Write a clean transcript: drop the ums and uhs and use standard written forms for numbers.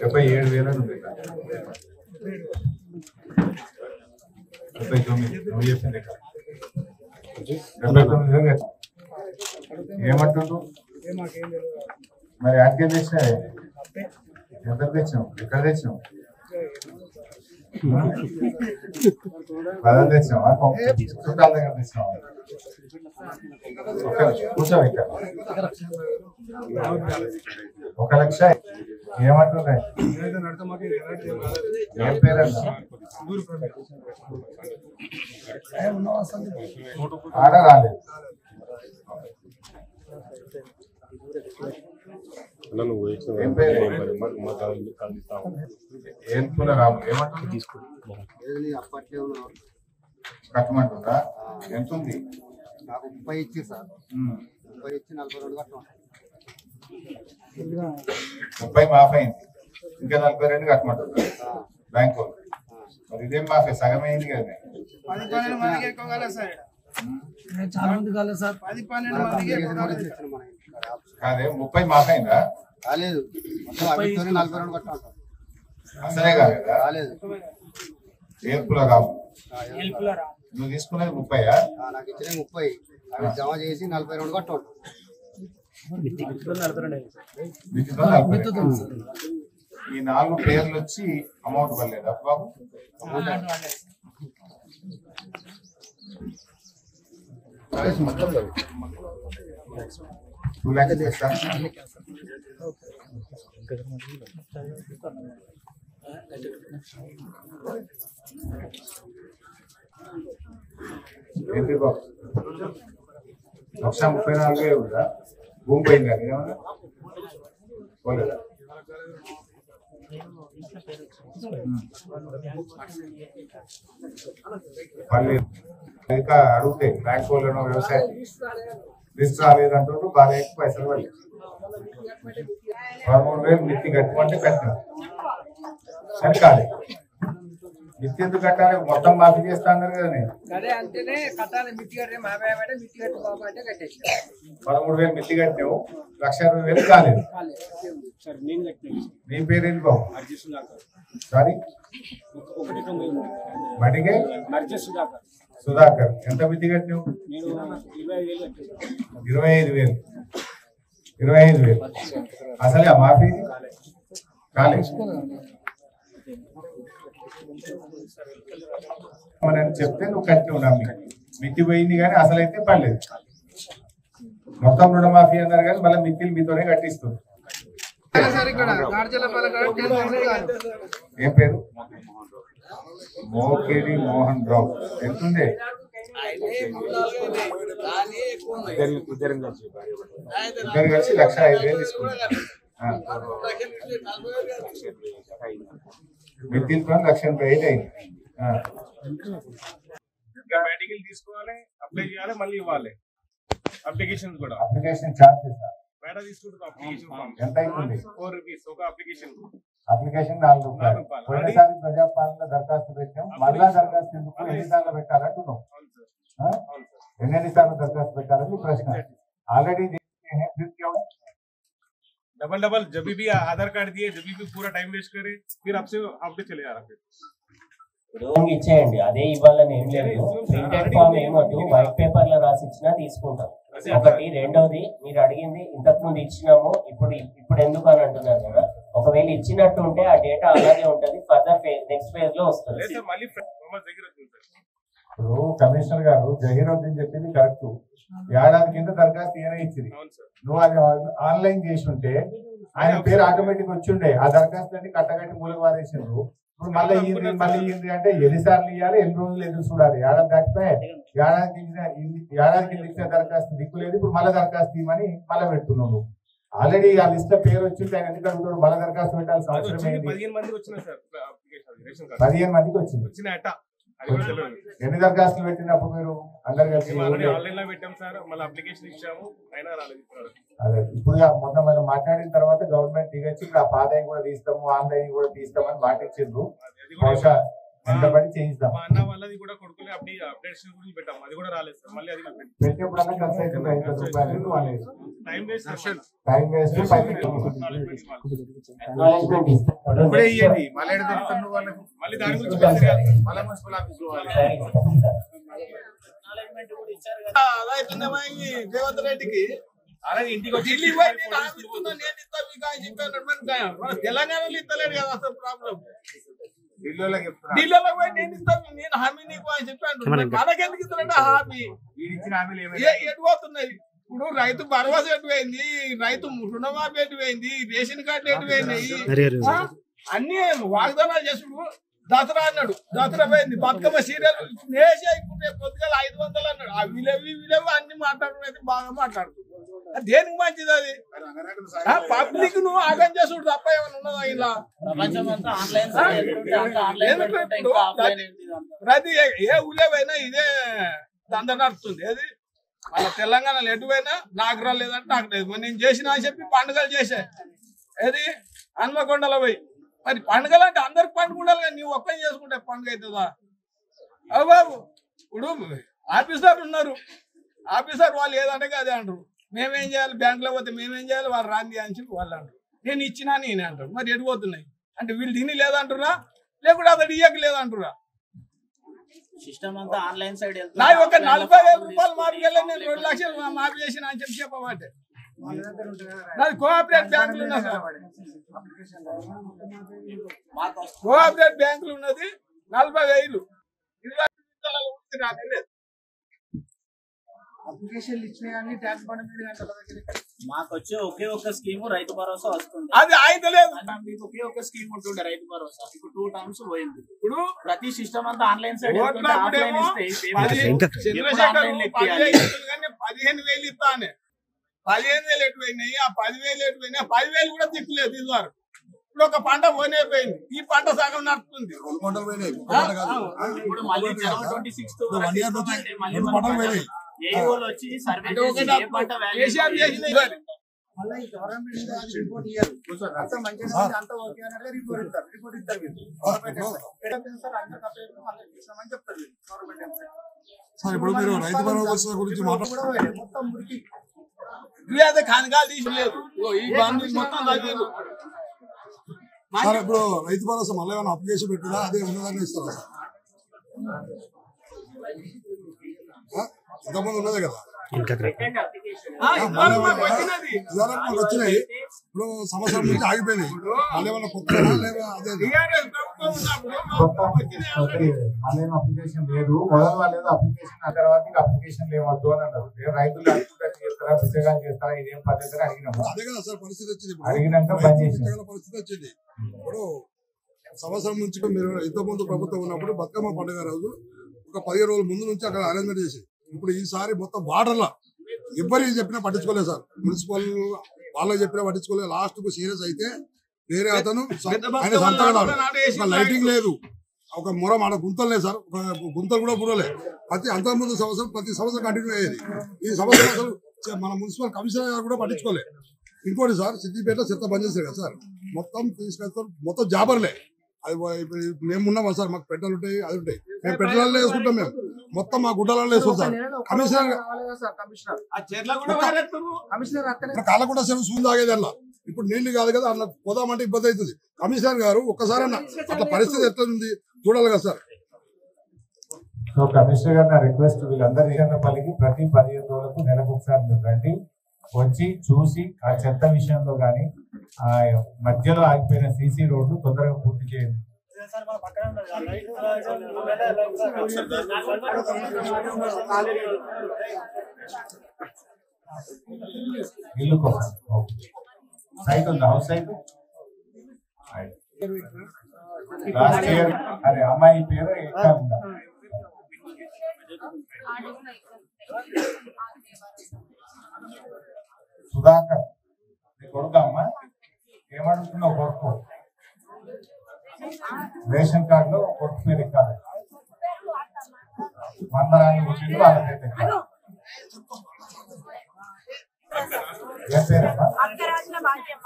77,000 ఉంది. 79 నువ్వు చెప్పింది 79,000 ఏమంటుండ్రు మరి యాడ్కి తెచ్చినావే ఎంత తెచ్చినావు ఎక్కడ తెచ్చినావు 10 తెచ్చినావా చుట్టాల దగ్గర తెచ్చినావా కూర్చో ఇక్కడ 1,00,000 ఏమంటున్నాయి ఏం పేరన్నా ఆడ రాలేదు ఏం పూల రాము ఏమంటుంది కట్టమంటుందా ఎంత ఉంది నాకు 30 ఇచ్చి సార్ 30 ఇచ్చి 42 కట్టమంటారు 30 మాఫ్ అయింది ఇంకా 42 కట్టమంటుందా బ్యాంక్ మరి ఇదేం మాఫీ సగం అయింది కదా కాదే 30 మాఫ్ అయిందా కాలేదు మొత్తం 42 కట్టమంటారు అసలే కాలేదా కాలేదు ఏర్పుల రాము నువ్వు తీసుకున్నది 30 నాకు ఇచ్చిన 30 అవి జమ చేసి 42 కట్టమంటారు ఈ 4 పేర్లు వచ్చి అమౌంట్ పడలేదు బాబు 2 lakhs చేస్తా ఏంటి బాబు 1,34,000 ఉందా భూమి పోయింది కానీ ఏమన్నా పోలేదా మళ్ళీ ఇంకా అడుగుతాయి బ్యాంక్ వాళ్ళను వ్యవసాయం లిస్ట్ రాలేదంటారు బాగా ఎక్కువ పైసలు పడలేదు 13,000 మిత్తి కట్టమంటే కట్టిన సరే కాదు మిత్తి ఎందుకు కట్టాలి మొత్తం మాఫీ చేస్తా అన్నారు కదా నేను 13,000 మిత్తి కట్టావు 1,20,000 కాలేదు నీ పేరేంటి బాబు సారీ మడిగే సుధాకర్ ఎంత మిత్తి కట్టావు 25,000 అసలే ఆ మాఫీ కాలేదు చెప్తే నువ్వు కట్టినావు నమ్మి మిత్తి పోయింది కానీ అసలైతే పడలేదు మొత్తం రుణమాఫీ అన్నారు కానీ మళ్ళీ మిత్తిలు మీతోనే కట్టిస్తుంది ఏం పేరు మోకేడి మోహన్ రావు ఎంతుంది ఇద్దరు కలిసి 1,05,000 తీసుకున్నారు మిత్తిలు 1,80,000 అయింది మెడికల్ తీసుకోవాలి అప్లై చేయాలి మళ్ళీ ఇవ్వాలి అప్లికేషన్ కూడా అప్లికేషన్ చార్జ్ బయట తీసుకుంటాం అప్లికేషన్ ఫామ్ ఎంత అవుతుంది 4 రూపీస్ ఒక అప్లికేషన్ అప్లికేషన్ 4 రూపాయలు పోయినసారి ప్రజాపాలన దరఖాస్తు పెట్టాం మళ్ళా దరఖాస్తు ఎందుకు ఎన్నిసార్లు పెట్టాలంటున్నాం ఎన్నిసార్లు దరఖాస్తు పెట్టాలని ప్రశ్న ఆల్రెడీ डबल जब भी आधार कार्ड दिए जब भी पूरा टाइम वेस्ट करे फिर आपसे आपके चले जा रहा फिर ఇచ్చేయండి అదే ఇవ్వాలని ఏం లేదు ప్రింటెడ్ ఫామ్ ఏమొద్దు వైట్ పేపర్ లో రాసి ఇచ్చినా తీసుకుంటాం ఒకటి రెండోది మీరు అడిగింది ఇంతకు ముందు ఇచ్చినాము ఇప్పుడు ఎందుకు అని అంటున్నారు కదా ఒకవేళ ఇచ్చినట్టు ఉంటే ఆ డేటా అలాగే ఉంటది ఫర్దర్ నెక్స్ట్ ఫేజ్ లో వస్తుంది ఇప్పుడు కమిషనర్ గారు జహీరుద్దీన్ చెప్పింది కరెక్ట్ ఏడాది కింద దరఖాస్తు ఏమైనా ఇచ్చింది నువ్వు అది ఆన్లైన్ చేసి ఉంటే ఆయన పేరు ఆటోమేటిక్ వచ్చి ఉండే ఆ దరఖాస్తు అన్ని కట్టగట్టి మూలకు వారేసిండ్రు ఇప్పుడు మళ్ళీ ఇయ్యింది అంటే ఎన్నిసార్లు ఇవ్వాలి ఎన్ని రోజులు ఎదురు చూడాలి ఏడాది దాటిపోయి ఏడాది కింద ఇచ్చిన దరఖాస్తు దిక్కులేదు ఇప్పుడు మళ్ళీ దరఖాస్తు ఇవ్వమని మళ్ళీ పెడుతున్నావు ఆల్రెడీ ఆ లిస్ట్ లో పేరు వచ్చి ఆయన ఎందుకు అడుగుతాడు మళ్ళీ దరఖాస్తు పెట్టాల్సిన అవసరం ఏంటి 15 మందికి వచ్చింది ఎన్ని దరఖాస్తులు పెట్టినప్పుడు మీరు అందరు కలిసి అదే ఇప్పుడు మొన్న మనం మాట్లాడిన తర్వాత గవర్నమెంట్ దిగొచ్చి ఇప్పుడు ఆ పాదాయి కూడా తీస్తాము ఆన్లైన్ కూడా తీస్తామని మాటించిండ్రు బహుశా వెంటబడి చేయిస్తాం. మా అన్న వాళ్ళది కూడా కొడుకులే అప్డేట్స్ గురించి పెట్టాం, అది కూడా రాలేదు సార్. మళ్ళీ అది పెట్టేప్పుడల్లా ఖర్చు అవుతుంది 50 రూపాయలు వాళ్ళు టైం వేస్ట్ టైం వేస్ట్. ఇప్పుడే ఇవ్వండి మళ్ళీ తెలుస్తుంది వాళ్ళకి. మళ్ళీ దాని గురించి మళ్ళీ మున్సిపల్ ఆఫీస్ పోవాలి. రేవంత్ రెడ్డికి అలాగే ఇంటికి వచ్చి ఢిల్లీ పోయి నేను హామీ ఇస్తున్నా, నేను ఇస్తా మీకు అని చెప్పాను. మన తెలంగాణలో ఇస్తలేడు కదా అసలు ప్రాబ్లం. ఢిల్లీలో చెప్తున్నా ఢిల్లీలో పోయి నేను ఇస్తా, నేను హామీ నీకు అని చెప్పాను. మనకెందుకు ఇస్తారంటే హామీ వీడిచ్చిన హామీలు ఎటు పోతున్నాయి? ఇప్పుడు రైతు భరోసా ఎటు పోయింది, రైతు రుణమాఫీ ఎటు పోయింది, రేషన్ కార్డు ఎటు పోయినాయి, అన్ని వాగ్దానాలు చేసుడు. దసరా అన్నాడు, దసరా పోయింది. బతుకమ్మ సీరియల్ నేసి అయిపోతే పొద్దుగా 500 అన్నాడు. ఆ విలేవి అన్ని మాట్లాడుకునేది బాగా మాట్లాడుతుంది. దేనికి మంచిది అది? పబ్లిక్ నువ్వు ఆగం చేసుడు తప్ప ఏమైనా ఉన్నదా ఇలా? ప్రతి ఏ ఊళ్ళోవైనా ఇదే దంద నడుస్తుంది. ఏది మన తెలంగాణలో ఎటువైనా నాకు రాలేదంటే నాకు లేదు, నేను చేసిన అని చెప్పి పండుగలు చేసా. ఏది హన్మకొండలో పోయి మరి పండుగలు అంటే అందరికి పండుగ ఉండాలి కానీ నువ్వు ఒక్కని చేసుకుంటే పండుగ అవుతుందా? అవు బాబు, ఇప్పుడు ఆఫీసర్ ఉన్నారు, ఆఫీసర్ వాళ్ళు ఏదంటే అదే అంటారు. మేమేం చేయాలి, బ్యాంకులో పోతే మేమేం చేయాలి, వాళ్ళు రాంది అని చెప్పి వాళ్ళు అంటారు. నేను ఇచ్చినా నేనే అంటారు. మరి ఎడిపోతున్నాయి అంటే వీళ్ళు తిని లేదంటురా, లేకుంటే అతడు ఇయ్యక లేదంటురా. సిస్టమ్ అంతా ఆన్లైన్ సైడ్ నా ఒక 40,000 రూపాయలు మాఫీకెళ్ళి నేను 2 లక్షలు మాఫీ చేసిన అని చెప్పి చెప్పమంటే నాది కోఆపరేట్ బ్యాంకులు ఉన్నా సార్, కోఆపరేట్ బ్యాంకులు ఉన్నది 40,000 అప్లికేషన్లు ఇచ్చినాయని ట్యాక్స్ బండి మాకు వచ్చే ఒకే ఒక్క స్కీమ్ రైతు భరోసా వస్తుంది. అది అయితలేదు. మీకు ఒకే ఒక్క స్కీమ్ ఉంటుండే రైతు భరోసా, ఇప్పుడు 2 times పోయింది. ఇప్పుడు ప్రతి సిస్టమ్ అంతా ఆన్లైన్ సైడ్ చంద్రశేఖర్ 15,000 ఇస్తానే, 15,000 ఎటు పోయినాయి, ఆ 10,000 ఎటు పోయినాయి, 10,000 కూడా దిక్కులేదు ఇదివారు. ఇప్పుడు ఒక పంట పోయిపోయింది, ఈ పంట సగం నడుస్తుంది. ఇప్పుడు మళ్ళీ జనవరి 26th వచ్చి సర్వే కేసీఆర్ చేసిన మళ్ళీ ఈ గవర్నమెంట్ రిపోర్ట్ ఇయ్యారు. అంత మంచిగా అంత ఓకే అన్నట్లే రిపోర్ట్ ఇస్తారు వీళ్ళు. సార్ అందరూ కప్పేసి మళ్ళీ ఇస్తామని చెప్తారు గవర్నమెంట్. సార్ ఇప్పుడు మీరు రైతు భరోసా గురించి మాట్లాడుతున్నారు. మొత్తం మురికి అదే కనకాలు తీసలేదు, ఈ బంధు మొత్తం తగ్గింది. సార్ ఇప్పుడు రైతు భరోసా మళ్ళీ ఏమైనా అప్లికేషన్ పెట్టినా అదే ఉన్నదాన్ని ఇస్తారా సార్? ఇంతకుముందు ఉన్నదే కదా వచ్చినాయి, ఇప్పుడు సంవత్సరం నుంచి ఆగిపోయినాయి. మళ్ళీ ఏమైనా కొత్త మళ్ళీ అప్లికేషన్ లేదు, మొదలు వాళ్ళేదో అప్లికేషన్ ఆ తర్వాత అప్లికేషన్ లేవద్దు అని అన్నారు. రైతులు చేస్తారా, పుస్తకాలు చేస్తారా, ఇదేం పద్ధతి అడిగినాము. అదే కదా సార్ పరిస్థితి వచ్చింది. అడిగినాక బంద్ చేసిన పరిస్థితి వచ్చింది. ఇప్పుడు సంవత్సరం నుంచి మీరు ఇంతకుముందు ప్రభుత్వం ఉన్నప్పుడు బతుకమ్మ పండుగ రోజు ఒక 15 రోజుల ముందు నుంచి అక్కడ అరేంజ్మెంట్ చేసి, ఇప్పుడు ఈసారి మొత్తం వాటర్లా ఎవ్వరికి చెప్పినా పట్టించుకోలేదు సార్. మున్సిపల్ వాళ్ళకి చెప్పినా పట్టించుకోలేదు. లాస్ట్ కు సీరియస్ అయితే వేరే అతను ఆయన సంతకం, లైటింగ్ లేదు, ఒక మొర మన గుంతలు లేదు సార్, గుంతలు కూడా పురలే. అంతకుముందు సంవత్సరం ప్రతి సంవత్సరం కంటిన్యూ అయ్యేది. ఈ సంవత్సరం అసలు మన మున్సిపల్ కమిషనర్ గారు కూడా పట్టించుకోలేదు. ఇంకోటి సార్, సిద్దిపేట చెత్త బంద్ చేశారు కదా సార్, మొత్తం తీసుకెళ్తారు, మొత్తం జాబర్లే. అది మేము ఉన్నామా సార్, మాకు పెట్టెలు ఉంటాయి, అది ఉంటాయి, మేము పెట్టెలలో వేసుకుంటాం, మేము మొత్తం మా గుడ్డలలో వేసుకుంటాం. కమిషనర్ కాళ్ళ కూడా సేవ సూది తాగేది అలా. ఇప్పుడు నీళ్లు కాదు కదా అన్న పోదామంటే ఇబ్బంది అవుతుంది. కమిషనర్ గారు ఒక్కసారి అన్న అట్లా పరిస్థితి ఎట్లా ఉంది చూడాలి కదా సార్. సో కమిషనర్ గారు నా రిక్వెస్ట్, వీళ్ళందరూ పల్లికి ప్రతి 15 రోజులకు నెలకు ఒకసారి మీరు రండి, వచ్చి చూసి ఆ చెత్త విషయంలో కానీ ఆ మధ్యలో ఆగిపోయిన సీసీ రోడ్డు తొందరగా పూర్తి చేయండి. ఇల్లు కోసం సైట్ ఉందా, హౌస్ సైట్ లాస్ట్ ఇయర్. అరే అమ్మాయి పేరు ఎట్లా ఉందా? సుధాకర్ నీ కొడుకు అమ్మా, ఏమడుగుతున్నావు? కొడుకు రేషన్ కార్డులో కొడుకు పేరు కాదు, మందరాన్ని వచ్చింది వాళ్ళకైతే ఏ పేరు? భాగ్యమ్మ.